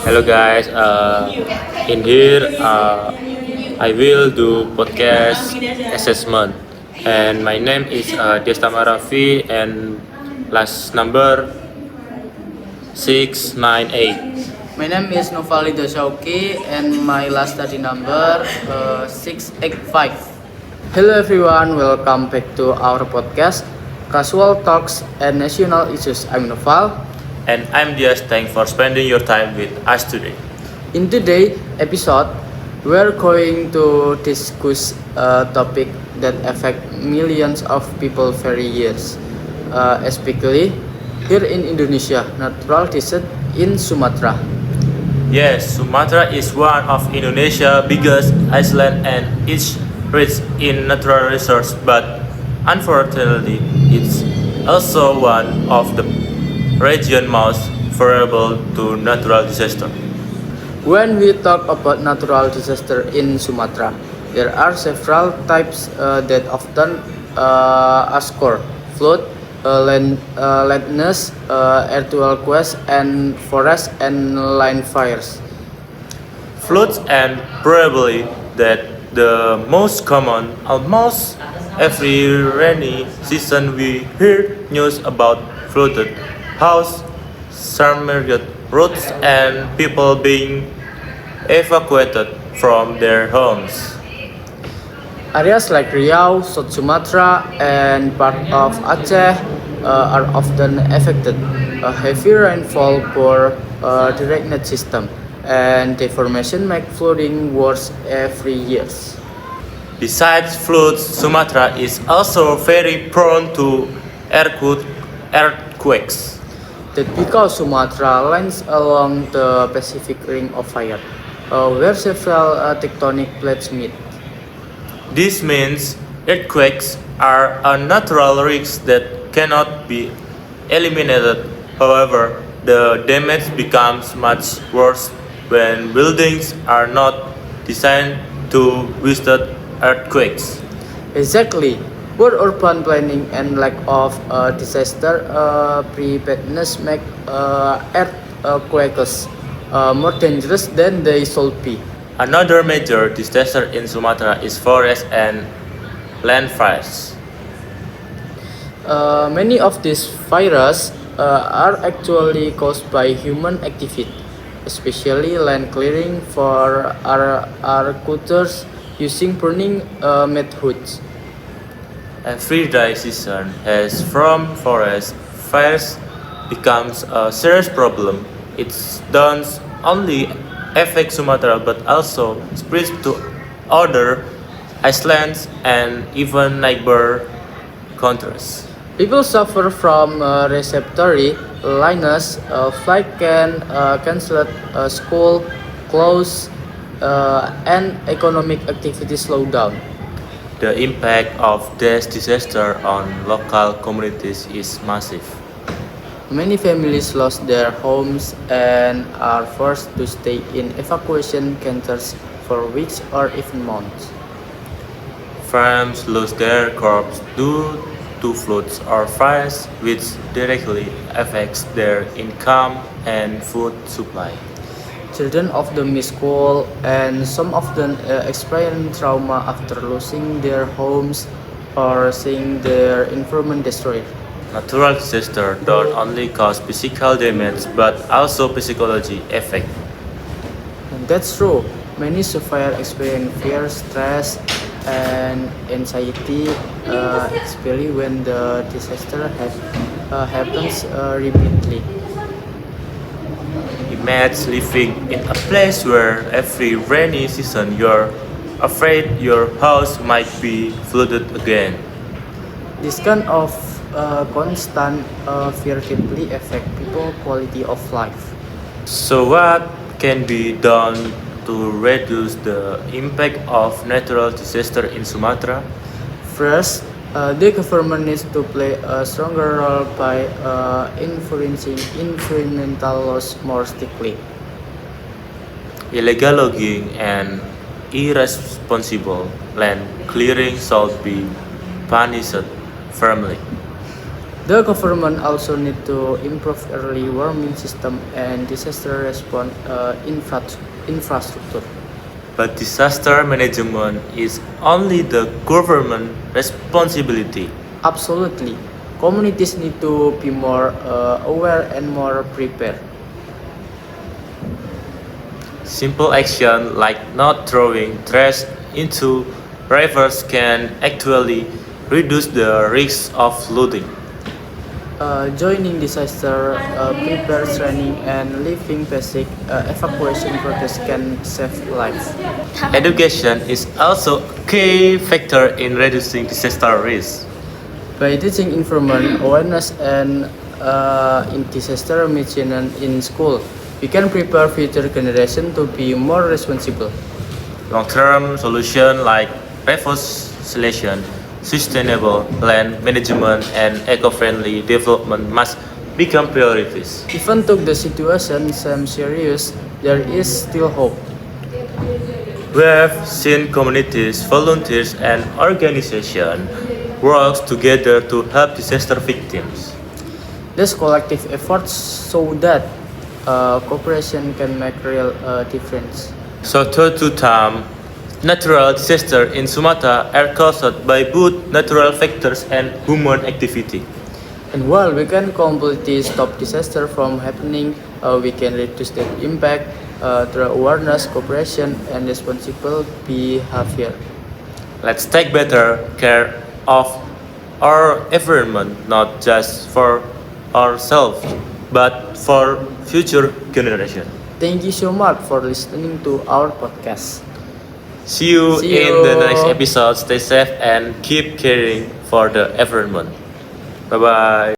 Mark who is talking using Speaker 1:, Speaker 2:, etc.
Speaker 1: Hello guys, in here I will do podcast assessment, and my name is Destama Raffi, and last number 698.
Speaker 2: My name is Novali Dashauki and my last study number 685. Hello everyone, welcome back to our podcast Casual Talks and National Issues. I'm Noval.
Speaker 1: And I'm just thanks for spending your time with us today.
Speaker 2: In today's episode, we're going to discuss a topic that affect millions of people very years, especially here in Indonesia, natural desert in Sumatra.
Speaker 1: Yes, Sumatra is one of Indonesia's biggest island and it's rich in natural resources, but unfortunately, it's also one of the region most vulnerable to natural disaster.
Speaker 2: When we talk about natural disaster in Sumatra, there are several types that often occur: flood, landmass, earthquakes, and forest and land fires.
Speaker 1: Floods and probably that the most common. Almost every rainy season we hear news about flooded house, submerged roads, and people being evacuated from their homes.
Speaker 2: Areas like Riau, South Sumatra, and part of Aceh are often affected. A heavy rainfall poor drainage system and deformation make flooding worse every year.
Speaker 1: Besides floods, Sumatra is also very prone to earthquakes.
Speaker 2: That because Sumatra lies along the Pacific Ring of Fire, where several tectonic plates meet.
Speaker 1: This means earthquakes are a natural risk that cannot be eliminated. However, the damage becomes much worse when buildings are not designed to withstand earthquakes.
Speaker 2: Exactly. Poor urban planning and lack of disaster preparedness make earthquakes more dangerous than they should be.
Speaker 1: Another major disaster in Sumatra is forest and land fires.
Speaker 2: Many of these fires are actually caused by human activity, especially land clearing for agricultures using burning methods.
Speaker 1: Every dry season has from forest fires becomes a serious problem. It does only affect Sumatra but also spreads to other islands and even neighbor countries.
Speaker 2: People suffer from respiratory illness, flight can cancel, school close, and economic activity slow down.
Speaker 1: The impact of this disaster on local communities is massive.
Speaker 2: Many families lost their homes and are forced to stay in evacuation centers for weeks or even months.
Speaker 1: Farms lose their crops due to floods or fires, which directly affects their income and food supply.
Speaker 2: Children often miss school and some often experience trauma after losing their homes or seeing their environment destroyed.
Speaker 1: Natural disasters don't only cause physical damage but also psychology effect.
Speaker 2: And that's true. Many survivors experience fear, stress, and anxiety, especially when the disaster happens repeatedly.
Speaker 1: Imagine living in a place where every rainy season you're afraid your house might be flooded again.
Speaker 2: This kind of constant fear deeply affect people quality of life.
Speaker 1: So what can be done to reduce the impact of natural disaster in Sumatra?
Speaker 2: First, the government needs to play a stronger role by enforcing environmental laws more strictly.
Speaker 1: Illegal logging and irresponsible land clearing should be punished firmly.
Speaker 2: The government also need to improve early warning system and disaster response infrastructure.
Speaker 1: But disaster management is only the government responsibility.
Speaker 2: Absolutely. Communities need to be more aware and more prepared.
Speaker 1: Simple action like not throwing trash into rivers can actually reduce the risk of flooding.
Speaker 2: Joining disaster prepare training and living basic evacuation practice can save lives.
Speaker 1: Education is also a key factor in reducing disaster risk.
Speaker 2: By teaching environment awareness and in disaster management in school, we can prepare future generation to be more responsible.
Speaker 1: Long-term solutions like reforestation, sustainable land management, and eco-friendly development must become priorities.
Speaker 2: Even though the situation seems serious, there is still hope.
Speaker 1: We have seen communities, volunteers, and organizations work together to help disaster victims.
Speaker 2: These collective efforts show that cooperation can make real difference.
Speaker 1: So, to time, natural disasters in Sumatra are caused by both natural factors and human activity.
Speaker 2: And while we can completely stop disaster from happening, we can reduce their impact through awareness, cooperation, and responsible behavior.
Speaker 1: Let's take better care of our environment, not just for ourselves, but for future generations.
Speaker 2: Thank you so much for listening to our podcast.
Speaker 1: See you
Speaker 2: See
Speaker 1: in the
Speaker 2: you.
Speaker 1: next episode. Stay safe and keep caring for the environment. Bye bye.